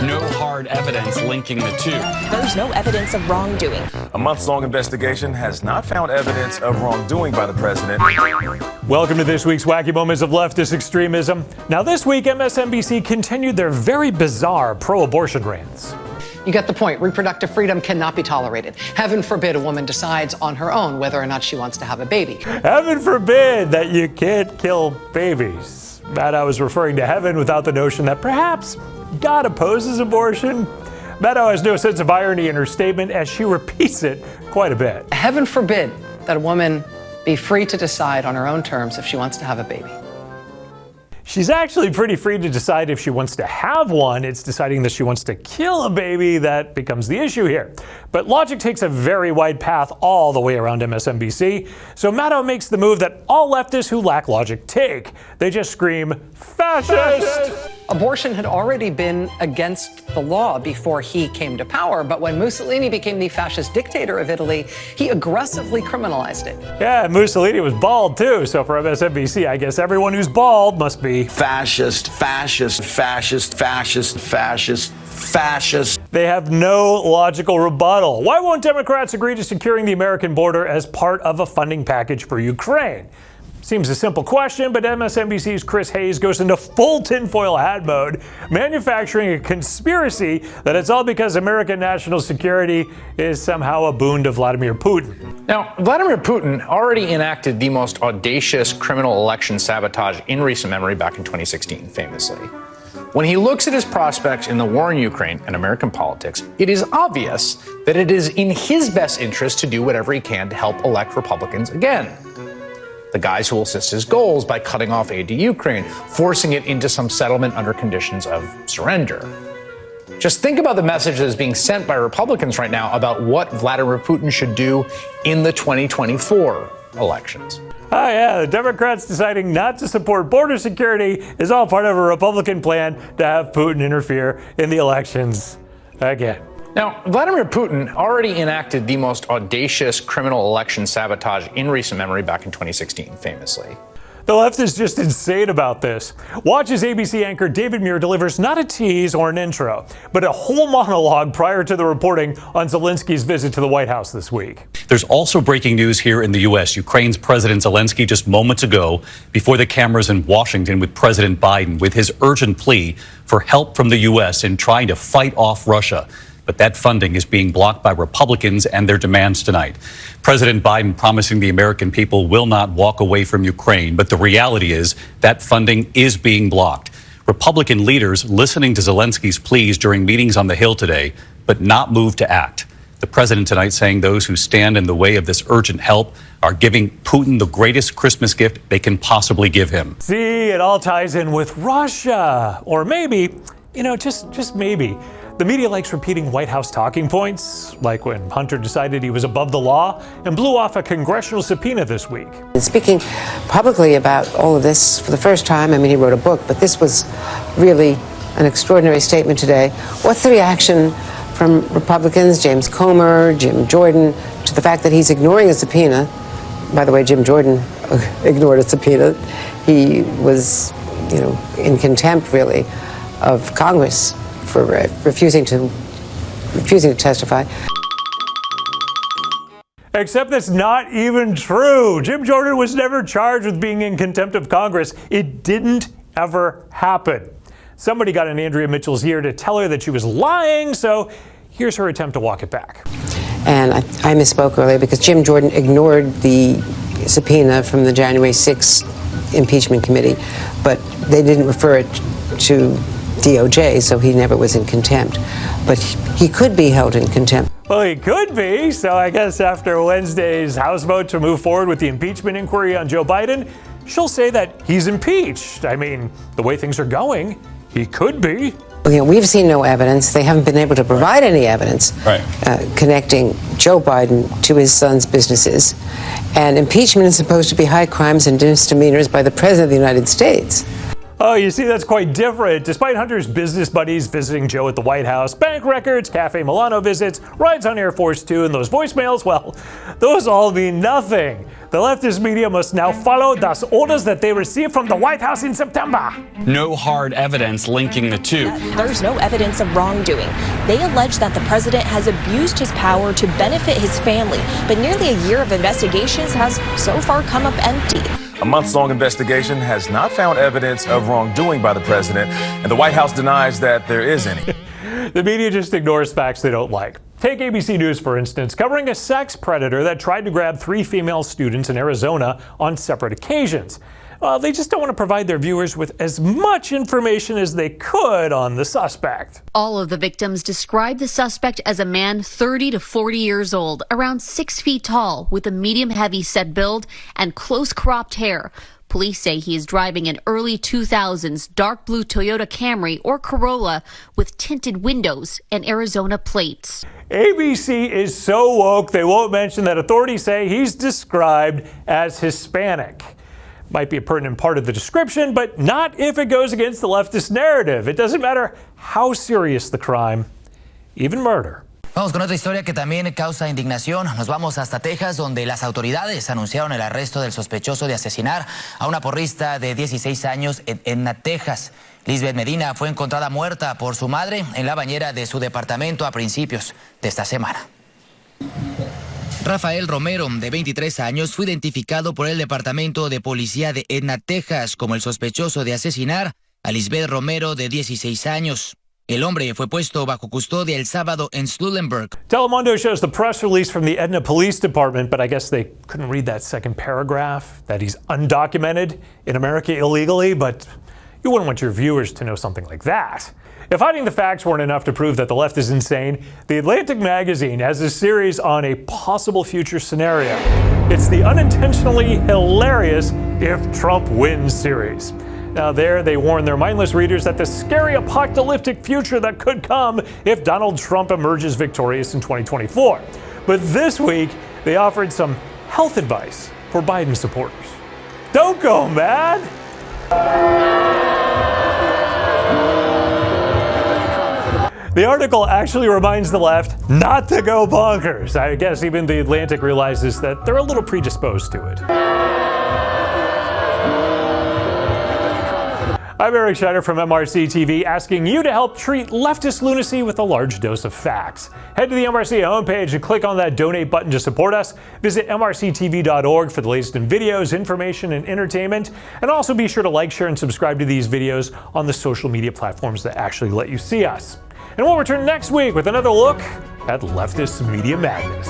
No hard evidence linking the two. There's no evidence of wrongdoing. A months-long investigation has not found evidence of wrongdoing by the president. Welcome to this week's Wacky Moments of Leftist Extremism. Now this week, MSNBC continued their very bizarre pro-abortion rants. You get the point. Reproductive freedom cannot be tolerated. Heaven forbid a woman decides on her own whether or not she wants to have a baby. Heaven forbid that you can't kill babies. That I was referring to heaven without the notion that perhaps God opposes abortion. Meadow has no sense of irony in her statement as she repeats it quite a bit. Heaven forbid that a woman be free to decide on her own terms if she wants to have a baby. She's actually pretty free to decide if she wants to have one. It's deciding that she wants to kill a baby that becomes the issue here. But logic takes a very wide path all the way around MSNBC. So Maddow makes the move that all leftists who lack logic take. They just scream, fascist! Abortion had already been against the law before he came to power, but when Mussolini became the fascist dictator of Italy, he aggressively criminalized it. Yeah, Mussolini was bald too, so for MSNBC, I guess everyone who's bald must be fascist, fascist, fascist, fascist, fascist, fascist. They have no logical rebuttal. Why won't Democrats agree to securing the American border as part of a funding package for Ukraine? Seems a simple question, but MSNBC's Chris Hayes goes into full tinfoil hat mode, manufacturing a conspiracy that it's all because American national security is somehow a boon to Vladimir Putin. Now, Vladimir Putin already enacted the most audacious criminal election sabotage in recent memory back in 2016, famously. When he looks at his prospects in the war in Ukraine and American politics, it is obvious that it is in his best interest to do whatever he can to help elect Republicans again. The guys who will assist his goals by cutting off aid to Ukraine, forcing it into some settlement under conditions of surrender. Just think about the message that is being sent by Republicans right now about what Vladimir Putin should do in the 2024 elections. Oh yeah, the Democrats deciding not to support border security is all part of a Republican plan to have Putin interfere in the elections again. Now, Vladimir Putin already enacted the most audacious criminal election sabotage in recent memory back in 2016, famously. The left is just insane about this. Watch as ABC anchor David Muir delivers not a tease or an intro, but a whole monologue prior to the reporting on Zelensky's visit to the White House this week. There's also breaking news here in the U.S. Ukraine's President Zelensky just moments ago before the cameras in Washington with President Biden with his urgent plea for help from the U.S. in trying to fight off Russia. But that funding is being blocked by Republicans and their demands tonight. President Biden promising the American people will not walk away from Ukraine, but the reality is that funding is being blocked. Republican leaders listening to Zelensky's pleas during meetings on the Hill today, but not moved to act. The president tonight saying those who stand in the way of this urgent help are giving Putin the greatest Christmas gift they can possibly give him. See, it all ties in with Russia. Or maybe, just maybe. The media likes repeating White House talking points, like when Hunter decided he was above the law and blew off a congressional subpoena this week. Speaking publicly about all of this for the first time, he wrote a book, but this was really an extraordinary statement today. What's the reaction from Republicans, James Comer, Jim Jordan, to the fact that he's ignoring a subpoena? By the way, Jim Jordan ignored a subpoena. He was, in contempt, really, of Congress for refusing to testify. Except that's not even true. Jim Jordan was never charged with being in contempt of Congress. It didn't ever happen. Somebody got in Andrea Mitchell's ear to tell her that she was lying, so here's her attempt to walk it back. And I misspoke earlier because Jim Jordan ignored the subpoena from the January 6th impeachment committee, but they didn't refer it to DOJ, so he never was in contempt. But he could be held in contempt. Well, he could be. So I guess after Wednesday's House vote to move forward with the impeachment inquiry on Joe Biden, she'll say that he's impeached. The way things are going, he could be. We've seen no evidence. They haven't been able to provide any evidence connecting Joe Biden to his son's businesses. And impeachment is supposed to be high crimes and misdemeanors by the President of the United States. Oh, you see, that's quite different. Despite Hunter's business buddies visiting Joe at the White House, bank records, Cafe Milano visits, rides on Air Force Two, and those voicemails, well, those all mean nothing. The leftist media must now follow those orders that they received from the White House in September. No hard evidence linking the two. There's no evidence of wrongdoing. They allege that the president has abused his power to benefit his family, but nearly a year of investigations has so far come up empty. A months-long investigation has not found evidence of wrongdoing by the president, and the White House denies that there is any. The media just ignores facts they don't like. Take ABC News, for instance, covering a sex predator that tried to grab 3 female students in Arizona on separate occasions. They just don't want to provide their viewers with as much information as they could on the suspect. All of the victims describe the suspect as a man 30 to 40 years old, around 6 feet tall, with a medium-heavy set build and close cropped hair. Police say he is driving an early 2000s dark blue Toyota Camry or Corolla with tinted windows and Arizona plates. ABC is so woke they won't mention that authorities say he's described as Hispanic. Might be a pertinent part of the description, but not if it goes against the leftist narrative. It doesn't matter how serious the crime, even murder. Vamos con otra historia que también causa indignación. Nos vamos hasta Texas, donde las autoridades anunciaron el arresto del sospechoso de asesinar a una porrista de 16 años en Texas. Lisbeth Medina fue encontrada muerta por su madre en la bañera de su departamento a principios de esta semana. Rafael Romero, de 23 años, fue identificado por el Departamento de Policía de Edna, Texas, como el sospechoso de asesinar a Lisbeth Romero, de 16 años. El hombre fue puesto bajo custodia el sábado en Slulenberg. Telemundo shows the press release from the Edna Police Department, but I guess they couldn't read that second paragraph, that he's undocumented in America illegally, but you wouldn't want your viewers to know something like that. If hiding the facts weren't enough to prove that the left is insane, The Atlantic magazine has a series on a possible future scenario. It's the Unintentionally Hilarious If Trump Wins series. Now there, they warn their mindless readers that the scary apocalyptic future that could come if Donald Trump emerges victorious in 2024. But this week, they offered some health advice for Biden supporters. Don't go mad! The article actually reminds the left not to go bonkers. I guess even The Atlantic realizes that they're a little predisposed to it. I'm Eric Schneider from MRC-TV, asking you to help treat leftist lunacy with a large dose of facts. Head to the MRC homepage and click on that donate button to support us. Visit MRCTV.org for the latest in videos, information, and entertainment. And also be sure to like, share, and subscribe to these videos on the social media platforms that actually let you see us. And we'll return next week with another look at leftist media madness.